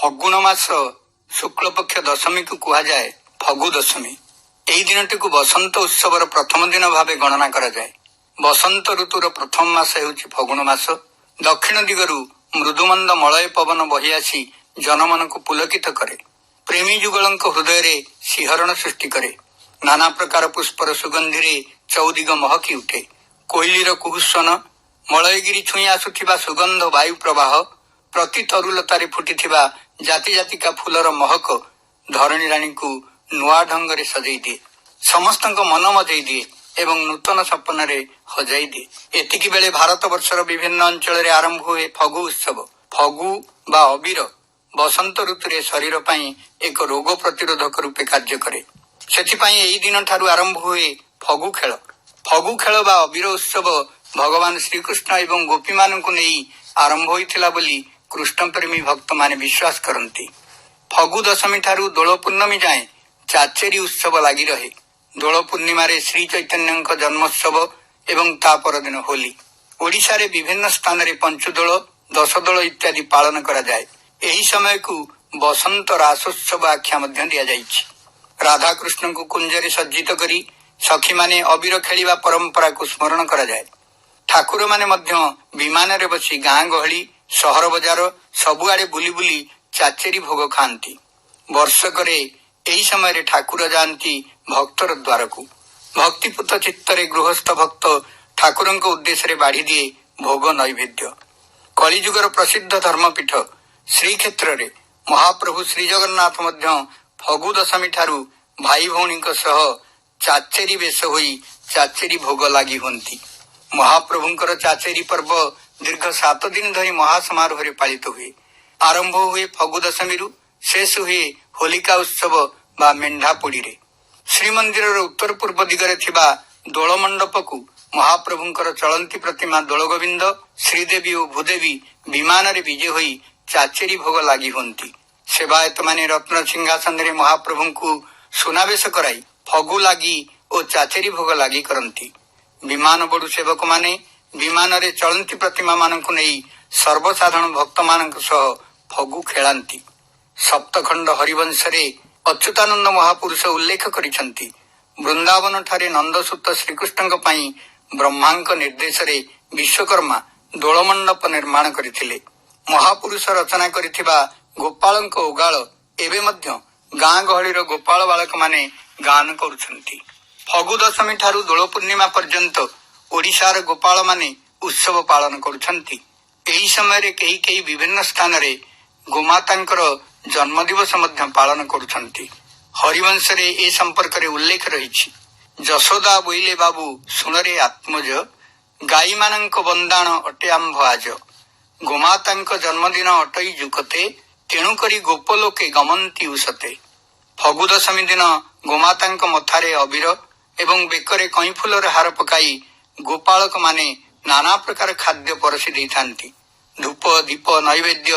ଫଗୁଣ ମାସ ଶୁକ୍ଳପକ୍ଷ ଦଶମୀକୁ କୁହାଯାଏ ଫଗୁ ଦଶମୀ। ଏହି ଦିନଟିକୁ ବସନ୍ତ ଉତ୍ସବର ପ୍ରଥମ ଦିନ ଭାବେ ଗଣନା କରାଯାଏ। ବସନ୍ତ ଋତୁର ପ୍ରଥମ ମାସ ହେଉଛି ଫଗୁଣ ମାସ। ଦକ୍ଷିଣ ଦିଗରୁ ମୃଦୁମନ୍ଦ ମଳୟ ପବନ ବହି ଆସି ଜନମନକୁ ପୁଲକିତ କରେ। ପ୍ରେମୀ ଯୁଗଳଙ୍କ ହୃଦୟରେ ଶିହରଣ ସୃଷ୍ଟି କରେ। ନାନା ପ୍ରକାର ପୁଷ୍ପର ସୁଗନ୍ଧିରେ ଚଉଦିଗ ମହକି ଉଠେ। କୋଇଲିର କୁହୁସନ, ମଳୟଗିରି ଛୁଇଁ ଆସୁଥିବା ସୁଗନ୍ଧ ବାୟୁ ପ୍ରବାହ, ପ୍ରତି ତରୁଲତାରେ ଫୁଟିଥିବା ଜାତି ଜାତିକା ଫୁଲର ମହକ ଧରଣୀ ରାଣୀଙ୍କୁ ନୂଆ ଢଙ୍ଗରେ ସଜେଇ ଦିଏ, ସମସ୍ତଙ୍କ ମନ ମଜେଇ ଦିଏ ଏବଂ ନୂତନ ସପନରେ ହଜାଇ ଦିଏ। ଏତିକି ବେଳେ ଭାରତ ବର୍ଷର ବିଭିନ୍ନ ଅଞ୍ଚଳରେ ଆରମ୍ଭ ହୁଏ ଫଗୁ ଉତ୍ସବ। ଫଗୁ ବା ଅବିର ବସନ୍ତ ଋତୁରେ ଶରୀର ପାଇଁ ଏକ ରୋଗ ପ୍ରତିରୋଧକ ରୂପେ କାର୍ଯ୍ୟ କରେ। ସେଥିପାଇଁ ଏହି ଦିନ ଠାରୁ ଆରମ୍ଭ ହୁଏ ଫଗୁ ଖେଳ। ଫଗୁ ଖେଳ ବା ଅବିର ଉତ୍ସବ ଭଗବାନ ଶ୍ରୀକୃଷ୍ଣ ଏବଂ ଗୋପୀମାନଙ୍କୁ ନେଇ ଆରମ୍ଭ ହୋଇଥିଲା ବୋଲି କୃଷ୍ଣପ୍ରେମୀ ଭକ୍ତମାନେ ବିଶ୍ୱାସ କରନ୍ତି। ଫଗୁ ଦଶମୀ ଠାରୁ ଦୋଳ ପୂର୍ଣ୍ଣମୀ ଯାଏଁ ଚାଚେରି ଉତ୍ସବ ଲାଗି ରହେ। ଦୋଳ ପୂର୍ଣ୍ଣିମାରେ ଶ୍ରୀ ଚୈତନ୍ୟଙ୍କ ଜନ୍ମୋତ୍ସବ ଏବଂ ତା ପରଦିନ ହୋଲି। ଓଡ଼ିଶାରେ ବିଭିନ୍ନ ସ୍ଥାନରେ ପଞ୍ଚୁଦୋଳ, ଦଶଦୋଳ ଇତ୍ୟାଦି ପାଳନ କରାଯାଏ। ଏହି ସମୟକୁ ବସନ୍ତ ରାସୋତ୍ସବ ଆଖ୍ୟା ମଧ୍ୟ ଦିଆଯାଇଛି। ରାଧାକୃଷ୍ଣଙ୍କୁ କୁଞ୍ଜରେ ସଜ୍ଜିତ କରି ସଖୀମାନେ ଅବିର ଖେଳିବା ପରମ୍ପରାକୁ ସ୍ମରଣ କରାଯାଏ। ଠାକୁରମାନେ ମଧ୍ୟ ବିମାନରେ ବସି ଗାଁ ଗହଳି, ସହର ବଜାର ସବୁଆଡେ ବୁଲି ବୁଲି ଚାଚେରି ଭୋଗ ଖାଆନ୍ତି। ବର୍ଷକରେ ଏହି ସମୟରେ ଠାକୁର ଯାଆନ୍ତି ଭକ୍ତର ଦ୍ୱାରକୁ। ଭକ୍ତିପୂତ ଚିତ୍ତରେ ଗୃହସ୍ଥ ଭକ୍ତ ଠାକୁରଙ୍କ ଉଦ୍ଦେଶ୍ୟରେ ବାଢି ଦିଏ ଭୋଗ ନୈବେଦ୍ୟ। କଳିଯୁଗର ପ୍ରସିଦ୍ଧ ଧର୍ମପୀଠ ଶ୍ରୀକ୍ଷେତ୍ରରେ ମହାପ୍ରଭୁ ଶ୍ରୀଜଗନ୍ନାଥ ମଧ୍ୟ ଫଗୁ ଦଶମୀ ଠାରୁ ଭାଇ ଭଉଣୀଙ୍କ ସହ ଚାଚେରି ବେଶ ହୋଇ ଚାଚେରି ଭୋଗ ଲାଗି ହୁଅନ୍ତି। ମହାପ୍ରଭୁଙ୍କର ଚାଚେରି ପର୍ବ ଦୀର୍ଘ 7 ଦିନ ଧରି ମହାସମାରୋହରେ ପାଳିତ ହୁଏ। ଆରମ୍ଭ ହୁଏ ଫଗୁ ଦଶମୀରୁ, ଶେଷ ହୁଏ ହୋଲିକା ଉତ୍ସବ ବା ମେଣ୍ଢା ପୋଡିରେ। ଶ୍ରୀମନ୍ଦିରର ଉତ୍ତର ପୂର୍ବ ଦିଗରେ ଥିବା ଦୋଳ ମଣ୍ଡପକୁ ମହାପ୍ରଭୁଙ୍କର ଚଳନ୍ତି ପ୍ରତିମା ଦୋଳଗୋବିନ୍ଦ, ଶ୍ରୀଦେବୀ ଓ ଭୂଦେବୀ ବିମାନରେ ବିଜେ ହୋଇ ଚାଚେରି ଭୋଗ ଲାଗି ହୁଅନ୍ତି। ସେବାୟତମାନେ ରତ୍ନ ସିଂହାସନରେ ମହାପ୍ରଭୁଙ୍କୁ ସୁନାବେଶ କରାଇ ଫଗୁ ଲାଗି ଓ ଚାଚେରି ଭୋଗ ଲାଗି କରନ୍ତି। ବିମାନ ବଡୁ ସେବକମାନେ ବିମାନରେ ଚଳନ୍ତି ପ୍ରତିମା ମାନଙ୍କୁ ନେଇ ସର୍ବସାଧାରଣ ଭକ୍ତମାନଙ୍କ ସହ ଫଗୁ ଖେଳାନ୍ତି। ସପ୍ତଖଣ୍ଡ ହରିବଂଶରେ ଅଚ୍ୟୁତାନନ୍ଦ ମହାପୁରୁଷ ଉଲ୍ଲେଖ କରିଛନ୍ତି, ବୃନ୍ଦାବନ ଠାରେ ନନ୍ଦସୁତ ଶ୍ରୀକୃଷ୍ଣଙ୍କ ପାଇଁ ବ୍ରହ୍ମାଙ୍କ ନିର୍ଦ୍ଦେଶରେ ବିଶ୍ୱକର୍ମା ଦୋଳମଣ୍ଡପ ନିର୍ମାଣ କରିଥିଲେ। ମହାପୁରୁଷ ରଚନା କରିଥିବା ଗୋପାଳଙ୍କ ଉଗାଳ ଏବେ ମଧ୍ୟ ଗାଁ ଗହଳିର ଗୋପାଳ ବାଳକମାନେ ଗାନ କରୁଛନ୍ତି। ଫଗୁ ଦଶମୀ ଠାରୁ ଦୋଳ ପୂର୍ଣ୍ଣିମା ପର୍ଯ୍ୟନ୍ତ ଓଡ଼ିଶାର ଗୋପାଳମାନେ ଉତ୍ସବ ପାଳନ କରୁଛନ୍ତି। ଏହି ସମୟରେ କେହି କେହି ବିଭିନ୍ନ ସ୍ଥାନରେ ଗୋମାତାଙ୍କର ଜନ୍ମଦିବସ ମଧ୍ୟ ପାଳନ କରୁଛନ୍ତି। ହରିବଂଶରେ ଏ ସମ୍ପର୍କରେ ଉଲ୍ଲେଖ ରହିଛି, ଯଶୋଦା ବୋଇଲେ ବାବୁ ଶୁଣରେ ଆତ୍ମଜ, ଗାଈମାନଙ୍କ ବନ୍ଦାଣ ଅଟେ ଆମ୍ଭ ଆଜ, ଗୋମାତାଙ୍କ ଜନ୍ମଦିନ ଅଟଇ ଯୁକତେ, ତେଣୁକରି ଗୋପଲୋକେ ଗମନ୍ତି ଉସତେ। ଫଗୁ ଦଶମୀ ଦିନ ଗୋମାତାଙ୍କ ମଥାରେ ଅବିର ଏବଂ ବେକରେ କଇଁଫୁଲର ହାର ପକାଇ ଗୋପାଳକ ମାନେ ନାନା ପ୍ରକାର ଖାଦ୍ୟ ପରସି ଦେଇଥାନ୍ତି। ଧୂପ ଦୀପ ନୈବେଦ୍ୟ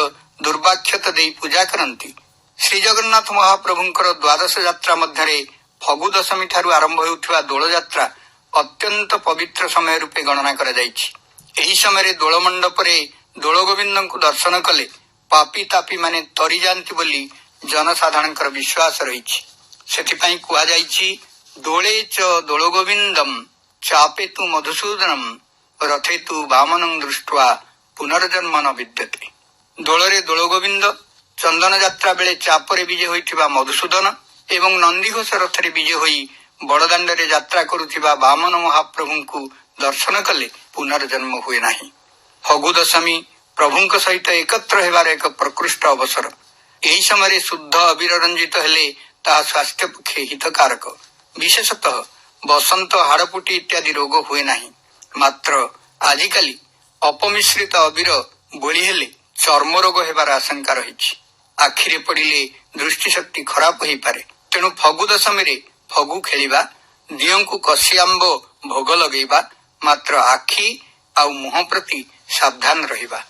ଦୁର୍ବାକ୍ଷତ ଦେଇ ପୂଜା କରନ୍ତି। ଶ୍ରୀଜଗନ୍ନାଥ ମହାପ୍ରଭୁଙ୍କର ଦ୍ୱାଦଶ ଯାତ୍ରା ମଧ୍ୟରେ ଫଗୁ ଦଶମୀ ଠାରୁ ଆରମ୍ଭ ହେଉଥିବା ଦୋଳଯାତ୍ରା ଅତ୍ୟନ୍ତ ପବିତ୍ର ସମୟ ରୂପେ ଗଣନା କରାଯାଇଛି। ଏହି ସମୟରେ ଦୋଳ ମଣ୍ଡପରେ ଦୋଳଗୋବିନ୍ଦଙ୍କୁ ଦର୍ଶନ କଲେ ପାପି ତାପି ମାନେ ତରି ଯାଆନ୍ତି ବୋଲି ଜନସାଧାରଣଙ୍କର ବିଶ୍ୱାସ ରହିଛି। ସେଥିପାଇଁ କୁହାଯାଇଛି, ଦୋଳେ ଚ ଦୋଳଗୋବିନ୍ଦମ୍ ଚାପେତୁ ମଧୁସୂଦନମ୍ ରଥେତୁ ବାମନଂ ଦୃଷ୍ଟ୍ୱା ପୁନର୍ଜନ୍ମ ନ ବିଦ୍ୟତେ। ଦୋଳରେ ଦୋଳଗୋବିନ୍ଦ, ଚନ୍ଦନ ଯାତ୍ରା ବେଳେ ଚାପରେ ବିଜେ ହୋଇଥିବା ମଧୁସୂଦନ ଏବଂ ନନ୍ଦିଘୋଷ ରଥରେ ବିଜେ ହୋଇ ବଡ଼ଦାଣ୍ଡରେ ଯାତ୍ରା କରୁଥିବା ବାମନ ମହାପ୍ରଭୁଙ୍କୁ ଦର୍ଶନ କଲେ ପୁନର୍ଜନ୍ମ ହୁଏ ନାହିଁ। ଫଗୁ ଦଶମୀ ପ୍ରଭୁଙ୍କ ସହିତ ଏକତ୍ର ହେବାର ଏକ ପ୍ରକୃଷ୍ଟ ଅବସର। ଏହି ସମୟରେ ଶୁଦ୍ଧ ଅବିର ରଞ୍ଜିତ ହେଲେ ତାହା ସ୍ୱାସ୍ଥ୍ୟ ପକ୍ଷେ ହିତକାରକ। ବିଶେଷତଃ ବସନ୍ତ, ହାଡ଼ଫୁଟି ଇତ୍ୟାଦି ରୋଗ ହୁଏ ନାହିଁ। ମାତ୍ର ଆଜିକାଲି ଅପମିଶ୍ରିତ ଅବିର ବୋଳି ହେଲେ ଚର୍ମ ରୋଗ ହେବାର ଆଶଙ୍କା ରହିଛି। ଆଖିରେ ପଡ଼ିଲେ ଦୃଷ୍ଟିଶକ୍ତି ଖରାପ ହୋଇପାରେ। ତେଣୁ ଫଗୁ ଦଶମୀରେ ଫଗୁ ଖେଳିବା, ଦିଅଙ୍କୁ କଷି ଆମ୍ବ ଭୋଗ ଲଗେଇବା, ମାତ୍ର ଆଖି ଆଉ ମୁହଁ ପ୍ରତି ସାବଧାନ ରହିବା।